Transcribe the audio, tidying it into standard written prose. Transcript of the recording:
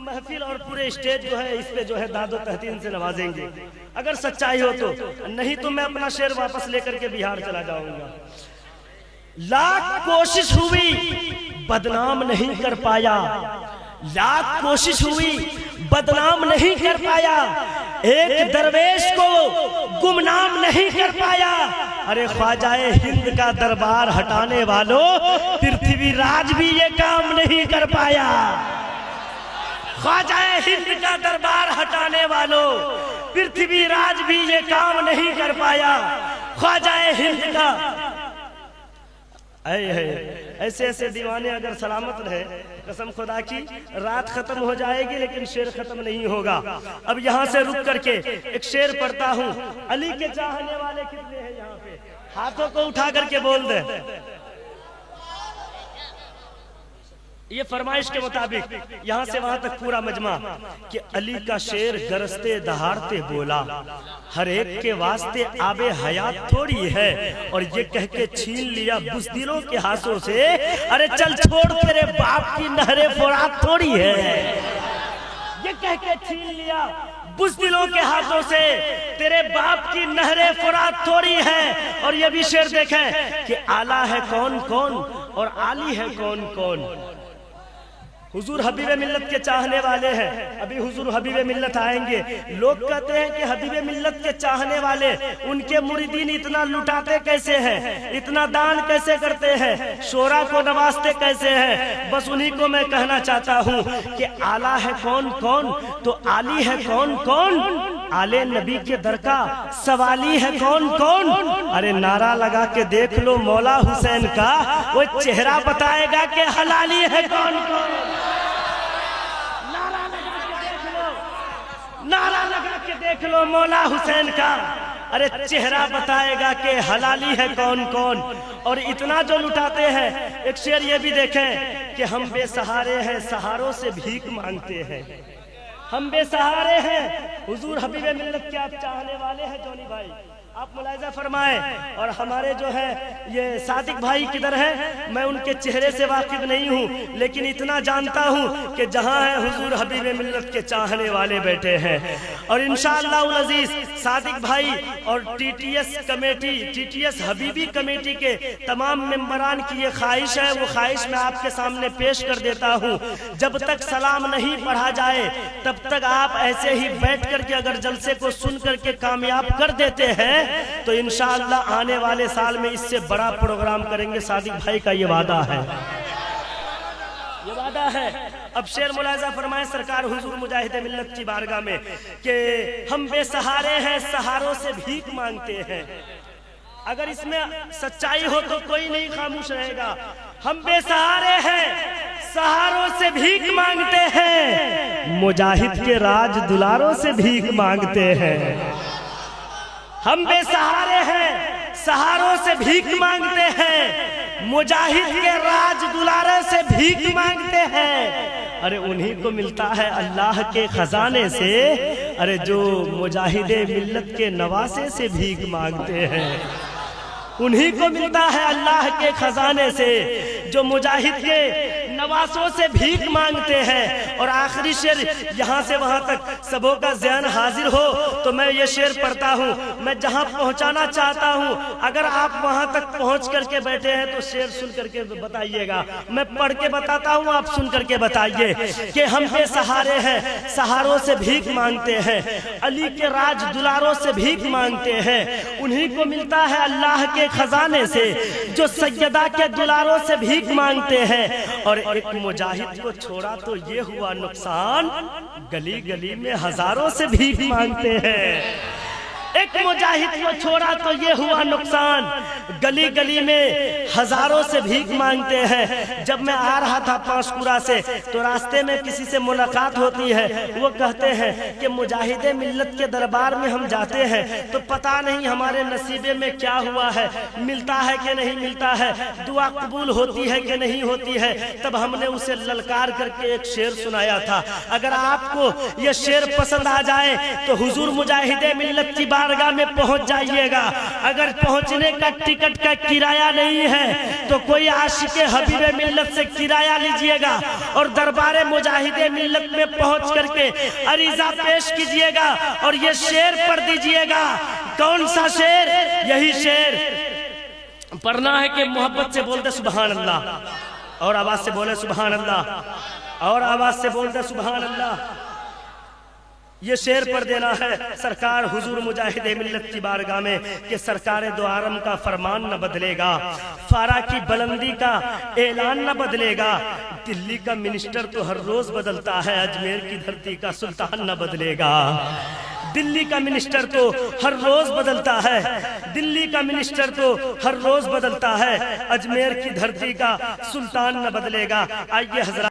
محفل اور پورے اسٹیج جو ہے اس پہ جو ہے داد و تحسین سے نوازیں گے اگر سچائی ہو تو، نہیں تو میں اپنا شعر واپس لے کر کے بہار چلا جاؤں گا۔ لاکھ کوشش ہوئی بدنام نہیں کر پایا، لاکھ کوشش ہوئی بدنام نہیں کر پایا، ایک درویش کو گمنام نہیں کر پایا۔ ارے خواجہ ہند کا دربار ہٹانے والوں، پرتھوی راج بھی یہ کام نہیں کر پایا۔ خواجہ ہند کا دربار ہٹانے والوں، پرتھوی راج بھی یہ کام نہیں کر پایا۔ خواجہ ہند کا ایسے ایسے دیوانے اگر سلامت رہے، قسم خدا کی رات ختم ہو جائے گی لیکن شعر ختم نہیں ہوگا۔ اب یہاں سے رک کر کے ایک شعر پڑھتا ہوں۔ علی کے چاہنے والے کتنے ہیں یہاں پہ؟ ہاتھوں کو اٹھا کر کے بول دیں۔ یہ فرمائش کے مطابق یہاں سے وہاں تک پورا مجمع کہ علی کا شعر گرجتے دہاڑتے بولا، ہر ایک کے واسطے آب حیات تھوڑی ہے، اور یہ کہہ کے چھین لیا بزدلوں کے ہاتھوں سے، ارے چل چھوڑ تیرے باپ کی نہر فرات تھوڑی ہے۔ یہ کہہ کے چھین لیا بزدلوں کے ہاتھوں سے، تیرے باپ کی نہر فرات تھوڑی ہے۔ اور یہ بھی شعر دیکھیں کہ آلہ ہے کون کون اور عالی ہے کون کون۔ حضور حبیب ملت کے چاہنے والے ہیں، ابھی حضور حبیب ملت آئیں گے۔ لوگ کہتے ہیں کہ حبیب ملت کے چاہنے والے، ان کے مریدین اتنا لٹاتے کیسے ہیں، اتنا دان کیسے کرتے ہیں، شورا کو نوازتے کیسے ہیں؟ بس انہی کو میں کہنا چاہتا ہوں کہ آلہ ہے کون کون تو عالی ہے کون کون، آلے نبی کے در کا سوالی ہے کون کون۔ ارے نعرہ لگا کے دیکھ لو مولا حسین کا، وہ چہرہ بتائے گا کہ حلالی ہے کون کون۔ نعرہ لگا کے دیکھ لو مولا حسین کا، ارے چہرہ بتائے گا کہ حلالی ہے کون کون۔ اور اتنا جو لٹاتے ہیں، ایک شعر یہ بھی دیکھیں کہ ہم بے سہارے ہیں سہاروں سے بھیک مانگتے ہیں، ہم بے سہارے ہیں۔ حضور حبیب ملت کے آپ چاہنے والے ہیں جونی بھائی، آپ ملاحظہ فرمائیں۔ اور ہمارے جو ہے یہ صادق بھائی کدھر ہے؟ میں ان کے چہرے سے واقف نہیں ہوں، لیکن اتنا جانتا ہوں کہ جہاں ہے حضور حبیب ملت کے چاہنے والے بیٹھے ہیں۔ اور انشاءاللہ العزیز صادق بھائی اور ٹی ٹی ایس حبیبی کمیٹی کے تمام ممبران کی یہ خواہش ہے، وہ خواہش میں آپ کے سامنے پیش کر دیتا ہوں۔ جب تک سلام نہیں پڑھا جائے تب تک آپ ایسے ہی بیٹھ کر کے اگر جلسے کو سن کر کے کامیاب کر دیتے ہیں تو انشاءاللہ آنے والے سال میں اس سے بڑا پروگرام کریں گے۔ صادق بھائی کا یہ وعدہ ہے، یہ وعدہ ہے۔ اب شعر ملاحظہ فرمائیں سرکار حضور مجاہد ملت کی بارگاہ میں کہ ہم بے سہارے ہیں سہاروں سے بھیک مانگتے ہیں۔ اگر اس میں سچائی ہو تو کوئی نہیں خاموش رہے گا۔ ہم بے سہارے ہیں سہاروں سے بھیک مانگتے ہیں، مجاہد کے راج دلاروں سے بھیک مانگتے ہیں۔ ہم بے سہارے ہیں سہاروں سے بھیک مانگتے ہیں، مجاہد کے راج دلارے سے بھیک مانگتے ہیں۔ ارے انہی کو ملتا ہے اللہ کے خزانے سے، ارے جو مجاہد ملت کے نواسے سے بھیک مانگتے ہیں، انہی کو ملتا ہے اللہ کے خزانے سے جو مجاہد کے نواسوں سے بھیک مانگتے ہیں۔ اور آخری شعر یہاں سے وہاں تک سبوں کا ذہن حاضر ہو تو میں یہ شعر پڑھتا ہوں، میں جہاں پہنچانا چاہتا ہوں اگر آپ وہاں تک پہنچ کر کے بیٹھے ہیں تو شعر سن کر کے بتائیے گا، میں پڑھ کے بتاتا ہوں آپ سن کر کے بتائیے کہ ہم بے سہارے ہیں سہاروں سے بھیک مانگتے ہیں، علی کے راج دلاروں سے بھیک مانگتے ہیں، انہی کو ملتا ہے اللہ کے خزانے سے جو سیدہ کے دلاروں سے بھیک مانگتے ہیں۔ اور ایک مجاہد کو چھوڑا تو یہ ہوا نقصان، گلی گلی میں ہزاروں سے بھیک مانگتے ہیں۔ ایک مجاہد کو چھوڑا تو یہ ہوا نقصان، گلی گلی میں ہزاروں سے بھیک مانگتے ہیں۔ جب میں آ رہا تھا پانچکورا سے تو راستے میں کسی سے ملاقات ہوتی ہے، وہ کہتے ہیں کہ مجاہد ملت کے دربار میں ہم جاتے ہیں تو پتہ نہیں ہمارے نصیبے میں کیا ہوا ہے، ملتا ہے کہ نہیں ملتا ہے، دعا قبول ہوتی ہے کہ نہیں ہوتی ہے۔ تب ہم نے اسے للکار کر کے ایک شعر سنایا تھا۔ اگر آپ کو یہ شعر پسند آ جائے تو حضور مجاہد ملت کی بارگاہ بارگاہ میں پہنچ جائیے گا. اگر پہنچنے کا ٹکٹ کا کرایہ نہیں ہے تو کوئی عاشق حبیب ملت سے کرایہ لیجئے گا اور دربار مجاہد ملت میں پہنچ کر کے عریضہ پیش کیجئے گا اور یہ شعر پڑھ دیجئے گا. کون سا شعر؟ یہی شعر پڑھنا ہے کہ محبت سے بولتے سبحان اللہ، اور آواز سے بولے سبحان اللہ، اور آواز سے بولتے سبحان اللہ. یہ شعر پڑھ دینا ہے سرکار حضور مجاہد ملت کی بارگاہ میں کہ سرکار دو عالم کا فرمان نہ بدلے گا، فارا کی بلندی کا اعلان نہ بدلے گا. دلی کا منسٹر تو ہر روز بدلتا ہے، اجمیر کی دھرتی کا سلطان نہ بدلے گا. دلی کا منسٹر تو ہر روز بدلتا ہے، دلی کا منسٹر تو ہر روز بدلتا ہے، اجمیر کی دھرتی کا سلطان نہ بدلے گا. آئیے حضرات